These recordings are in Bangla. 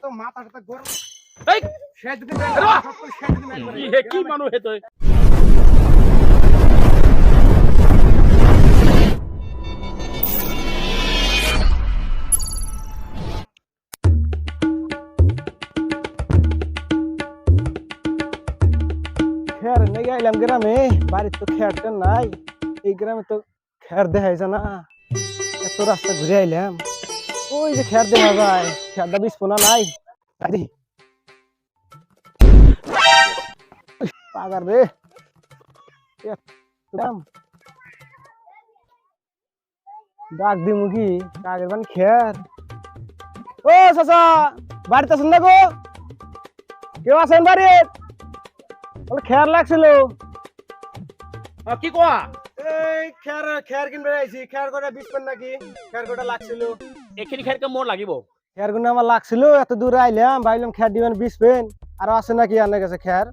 তো মাথাটা গরম এই শেষ দিন কি হে কি মানুহ হে তই খের নেই আইলাম গ্রামে বাড়ির তো খেরটা নাই এই গ্রামে তো খের দেখাই না এত রাস্তা ঘুরে আইলাম ওই যে খের দেখা যায় খেরটা বিস্ফোনা নাই দেখি পাগার রে দাম ডাক দিমু কি কাগের বান খের ও চাচা বাড়িতে আছেন না গো কেউ আছেন বাড়িতে খের লাগছিল কি কোৱা এই খের খের কিনবে আইছি খের কটা বিস্ফোন নাকি খের কটা লাগছিল এইখিনি খেৰকে মোৰ লাগিব খের গুলো আমার লাগছিল এত দূরে আইলাম ভাইলাম খের দিবেন বিস্ফেন আর আছে নাকি আনে গেছে খের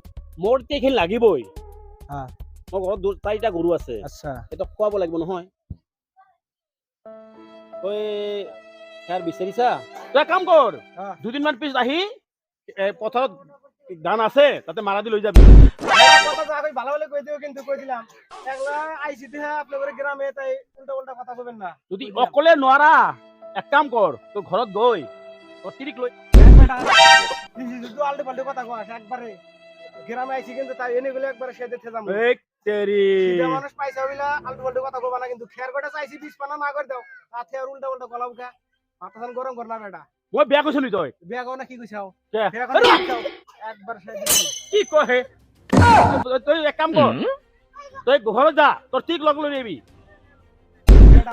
মোৰ এতিয়া এইখিনি লাগিবই হ্যাঁ মোৰ ঘৰত চাৰিটা গৰু আছে আচ্ছা এটা খুৱাব লাগিব নহয় তই খেৰ বিচাৰিছা তই কাম কৰ হ্যাঁ। দুদিনমান পিছত আহি পথাৰত ধান আছে তাতে মাৰা দি লৈ যাবি কথা তো আগে ভালো ভালো কই দিও কিন্তু কই দিলাম একলা আইছি দেহা আপনাদের গ্রামে তাই উল্টা উল্টা কথা কইবেন না যদি অকলে নোৱাৰা এক কাম কৰ তোৰ ঘৰত গৈ তোৰ তিৰিক লৈ শুধু আলটু পাল্টু কথা কয় একবারে গ্রামে আইছি কিন্তু তাই এনে গেলে একবারে সেদে থেজাম এই তেরি সিধা মানুষ পয়সা হইলা আলটু পাল্টু কথা কইবা না কিন্তু খের কটা চাইছি 20 পানা না করে দাও তাতে আর উল্টা উল্টা গলা উঠা মাথাখান গরম কর না বেটা মই বেয়া কৈছো নি তই বিয়া কও না কি কইছাও কে? বিয়া কও একবার সেদে কি কয় হে তই এক কাম কৰ তই ঘৰত যা তোৰ তিৰিক লগ লৈ আহিবি বেটা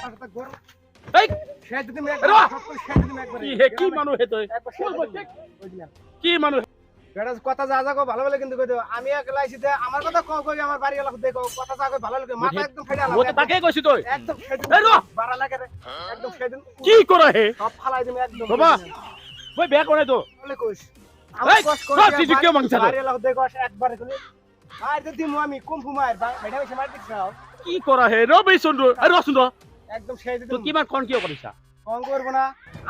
মাথাটা গরম এই সেদে তুমি ৰ! একবার সেদে তুমি একবার কি হে কি মানুহ হে তই একবার সেদে কই দিলাম কি মানুহ বেটা কথা যা যা কও ভালো ভালো কিন্তু কই দাও আমি একলা আইছি তে আমার কথা কও কই আমার বাড়ি এলাকা দেখো কথা যা কই ভালো লাগে মাথা একদম ফেড়ে আলা মই তো তাকে কৈছো তই একদম সেদিন এই র! বাড়া লাগে রে একদম সেদিন কি কৰা হে সব ফালাই দিম একদম বাবা মই বেয়া কৰা তো বলে কইস এই, আমার কষ্ট র, তুই কিয় মাংসা বাড়ি এলাকা দেখো একবারে কইলি আর যদি আমি কম ফুমাই বেটা বেশি মার দিছাও কি কৰা হে ৰবি চন্দ্ৰ আৰু চন্দ্ৰ একদম সেই দিন তুই কিমান খন কিয় কৰিছা কম করব না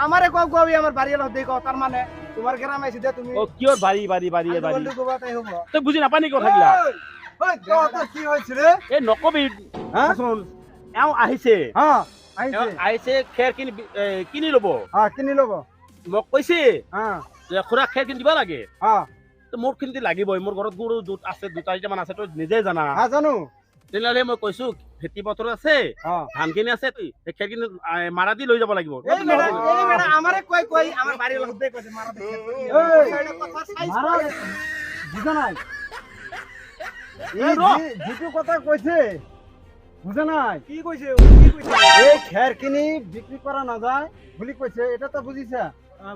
আমারে কও কও আমার বাড়ি এলাকা দেখো তার মানে তোমার গ্রাম আইছি দে তুমি অ কিয় বাৰী বাৰী বাৰী বাৰী বন্ধু গোবা তাই হবো তই বুজি নাপানি কিয় থাকিলা ওই তো কি হইছিল রে এই নকবি হ্যাঁ? শুন এওঁ আহিছে হ্যাঁ এওঁ আহিছে খেৰ কিনি ল'ব হ্যাঁ কিনি লব মোক কৈছে হ্যাঁ যে খুৰা খেৰ কিনি দিব লাগে হ্যাঁ তো মোৰ খিনি লাগিবই মোৰ ঘৰত গৰু আছে দুটামান আছে তই নিজে জানা হ্যাঁ জানো তেনেহ'লে মই কৈছো খেতি পথাৰ আছে হ্যাঁ ধান খিনি আছে তুই খেৰ খিনি মাৰা দি লৈ যাব লাগিব এই বেটা আমারে কই কই আমার বাড়ি এলাকা দেখো কইছে মারা দেখো কথা সাইজ মারা বুঝা নাই এই র! যেটু কথা কইছে বুঝা নাই কি কইছে কি কইছে এই খের কিনি বিক্রি করা না যায় বলি কইছে এটা তো বুঝিছা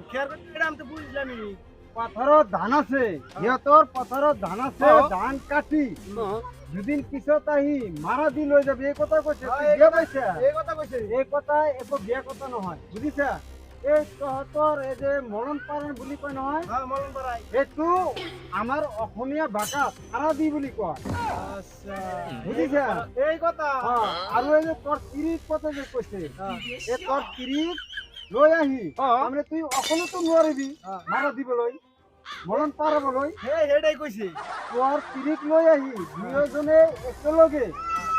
খেয়ার করে আমি তো বুঝলামই পথারত ধান আছে সিহঁতৰ পথারত ধান আছে অ। ধান কাটি অ, দুদিন পিছত আহি মারা দি লৈ যাবি এই কথা কৈছে হ্যাঁ, তুই এই বিয়া কথা- পাইছা এই কথা কইছে এই কথা একো বিয়া কথা নহয় বুজিছা এই তহঁতৰ এই যে মৰণ পালন বুলি কয় নহয় হ্যাঁ মলন পারাই এইটো আমাৰ অসমীয়া ভাষাত মাৰা দি বুলি কয় আচ্ছা বুজিছা এই কথা আৰু এই যে তোৰ তিৰিক কথা যে কৈছে এই তোৰ তিৰিক লৈ আহি অ। তাৰমানে তুই অকলেতো নোৱাৰিবি মাৰা দিবলৈ মৰণ পাৰাবলৈ হে হেডাই কইছে তোৰ তিৰিক লৈ আহি দুয়োজনে একেলগে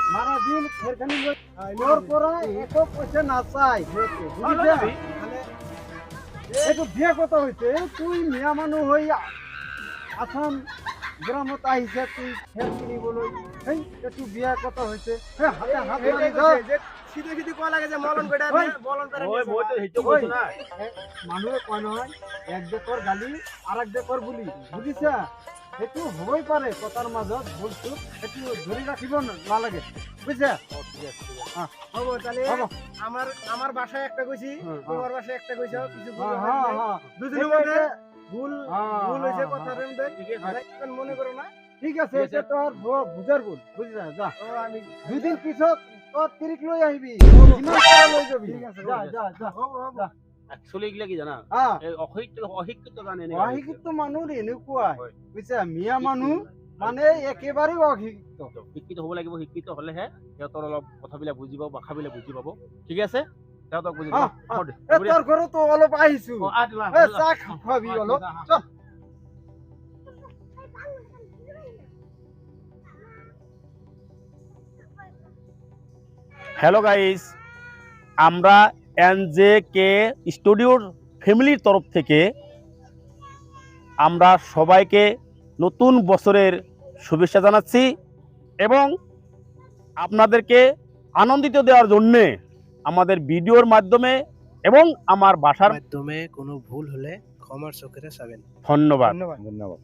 মাৰা দিল খেৰখানি লৈ তোৰ পৰা একো পইচা নাচাই লৈ বুজিছা যাবি। মানে এইটো বিয়া কথা হৈছে তুই মিয়া মানুহ হৈ আসাম গ্ৰামত আহিছে তুই খেৰ কিনিবলৈ সেই এইটো বিয়া কথা হৈছে সেই হাতে হাত হেডাই মাৰি যা। কইছে যে সিধে সিধে কোয়া লাগে যে মলন কইটা ওই। মলন পারা মই তো সেইটো কৈছো না মানুহে কয় নহয় এক দেশৰ গালি আর এক দেশৰ বুলি বুজিছা সেইটো হ'বই পাৰে কথাৰ মাজত বস্তু সেইটো ধৰি ৰাখিব নালাগে বুজিছা হবো তাহলে হবো। আমার আমার বাসায় একটা কইছি তোমার বাসায় একটা কইছো কিছু ভুল হ্যাঁ হয়েছে। হ্যাঁ দুজনের এটা- মধ্যে এটা- ভুল হ্যাঁ, ভুল হয়েছে হ্যাঁ, কথার মধ্যে ঠিক আছে মনে করো না ঠিক আছে এটা তোর বুঝার ভুল বুঝিছা যা ও আমি দুদিন পিছত তোর তিৰিক লৈ আহিবি যিমান পাৰা লৈ যাবি ঠিক আছে, যা ঠিক আছে। যা যা হবো হবো যা। একচুৱেলি এইগিলা কি জানা হ্যাঁ এই অশিক্ষিত জানে অশিক্ষিত মানুহ এনেকুৱাই হয়। বুজিছা মিয়া মানুহ মানে একেবাৰে অশিক্ষিত শিক্ষিত হ'ব লাগিব শিক্ষিত হ'লেহে সিহঁতৰ অলপ কথাবিলাক বুজি পাব ভাষাবিলাক বুজি পাব ঠিক আছে যাও তো বুঝি হ্যাঁ, হ্যাঁ। এ তোর ঘরে তো অলপ আহিছো এ চা খাবি অলপ চল হ্যালো গাইস, আমরা NJK স্টুডিওর ফ্যামিলির তরফ থেকে আমরা সবাইকে নতুন বছরের শুভেচ্ছা জানাচ্ছি এবং আপনাদেরকে আনন্দিত দেওয়ার জন্যে আমাদের ভিডিওর মাধ্যমে এবং আমার বাসার মাধ্যমে কোনো ভুল হলে ক্ষমার চোখেরে চাবেন। ধন্যবাদ। ধন্যবাদ। ধন্যবাদ।